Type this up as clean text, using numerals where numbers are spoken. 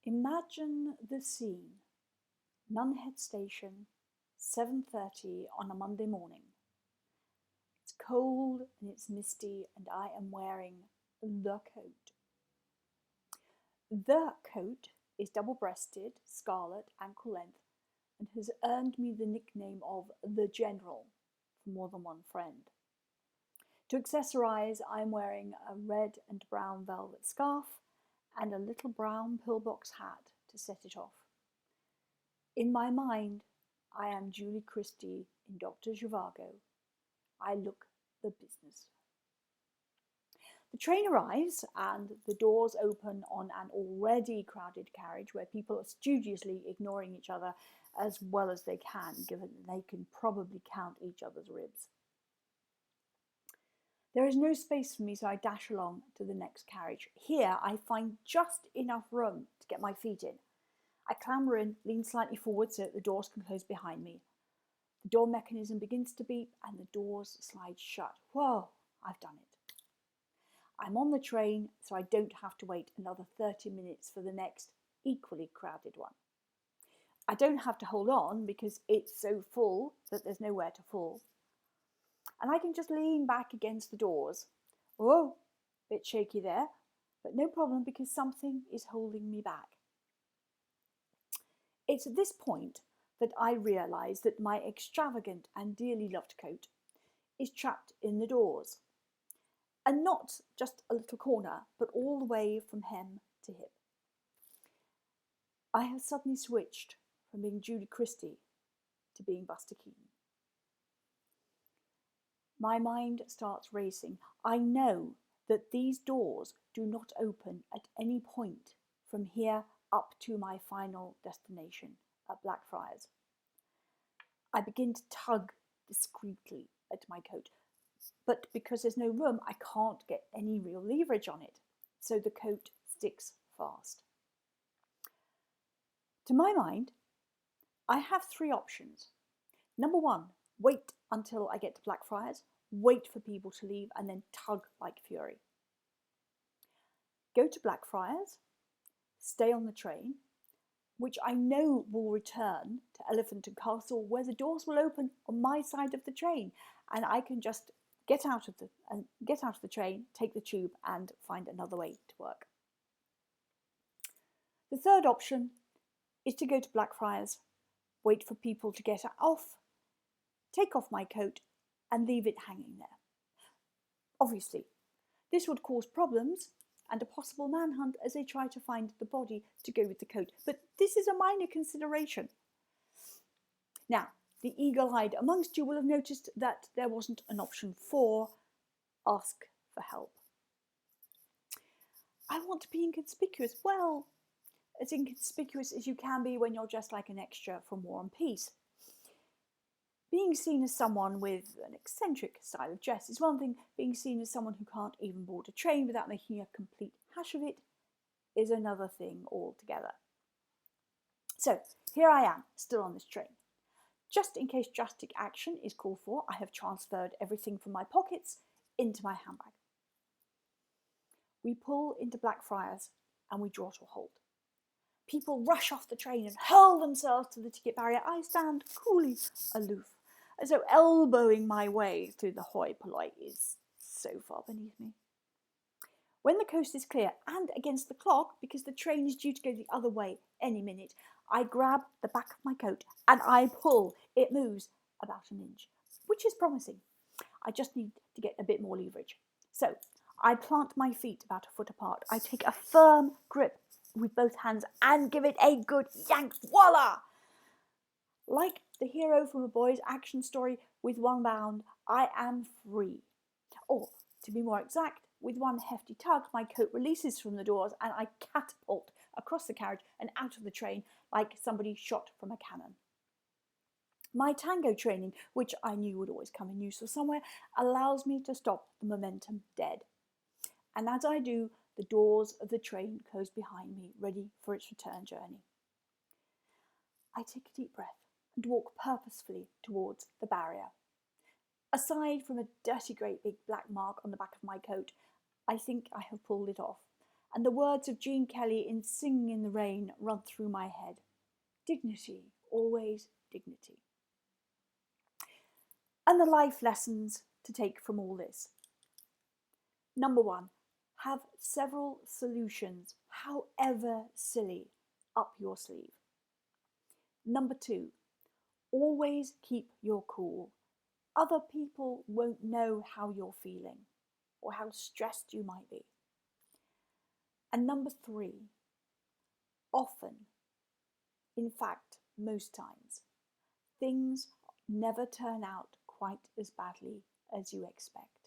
Imagine the scene. Nunhead Station, 7:30 on a Monday morning. It's cold and it's misty and I am wearing the coat. The coat is double-breasted, scarlet, ankle length, and has earned me the nickname of the General from more than one friend. To accessorise, I'm wearing a red and brown velvet scarf and a little brown pillbox hat to set it off. In my mind, I am Julie Christie in Dr. Zhivago. I look the business. The train arrives and the doors open on an already crowded carriage where people are studiously ignoring each other as well as they can, given that they can probably count each other's ribs. There is no space for me, so I dash along to the next carriage. Here I find just enough room to get my feet in. I clamber in, lean slightly forward so that the doors can close behind me. The door mechanism begins to beep and the doors slide shut. Whoa, I've done it. I'm on the train, so I don't have to wait another 30 minutes for the next, equally crowded one. I don't have to hold on because it's so full that there's nowhere to fall. And I can just lean back against the doors. Oh, bit shaky there, but no problem because something is holding me back. It's at this point that I realise that my extravagant and dearly loved coat is trapped in the doors. And not just a little corner, but all the way from hem to hip. I have suddenly switched from being Julie Christie to being Buster Keaton. My mind starts racing. I know that these doors do not open at any point from here up to my final destination at Blackfriars. I begin to tug discreetly at my coat, but because there's no room, I can't get any real leverage on it, so the coat sticks fast. To my mind, I have three options. Number one, wait until I get to Blackfriars, wait for people to leave, and then tug like fury. Go to Blackfriars, stay on the train, which I know will return to Elephant and Castle, where the doors will open on my side of the train, and I can just get out of the train, take the tube, and find another way to work. The third option is to go to Blackfriars, wait for people to get off, take off my coat, and leave it hanging there. Obviously, this would cause problems and a possible manhunt as they try to find the body to go with the coat, but this is a minor consideration. Now, the eagle-eyed amongst you will have noticed that there wasn't an option 4, ask for help. I want to be inconspicuous. Well, as inconspicuous as you can be when you're just like an extra from War and Peace. Being seen as someone with an eccentric style of dress is one thing. Being seen as someone who can't even board a train without making a complete hash of it is another thing altogether. So, here I am, still on this train. Just in case drastic action is called for, I have transferred everything from my pockets into my handbag. We pull into Blackfriars and we draw to a halt. People rush off the train and hurl themselves to the ticket barrier. I stand coolly aloof, as though elbowing my way through the hoi polloi is so far beneath me. When the coast is clear and against the clock, because the train is due to go the other way any minute, I grab the back of my coat and I pull. It moves about an inch, which is promising. I just need to get a bit more leverage. So I plant my feet about a foot apart. I take a firm grip with both hands and give it a good yank. Voila! Like the hero from a boy's action story, with one bound, I am free. Or, to be more exact, with one hefty tug, my coat releases from the doors and I catapult across the carriage and out of the train like somebody shot from a cannon. My tango training, which I knew would always come in useful somewhere, allows me to stop the momentum dead. And as I do, the doors of the train close behind me, ready for its return journey. I take a deep breath and walk purposefully towards the barrier. Aside from a dirty great big black mark on the back of my coat, I think I have pulled it off, and the words of Gene Kelly in Singing in the Rain run through my head. Dignity, always dignity. And the life lessons to take from all this. Number 1, have several solutions, however silly, up your sleeve. Number 2, always keep your cool. Other people won't know how you're feeling or how stressed you might be. And number 3, often, in fact, most times, things never turn out quite as badly as you expect.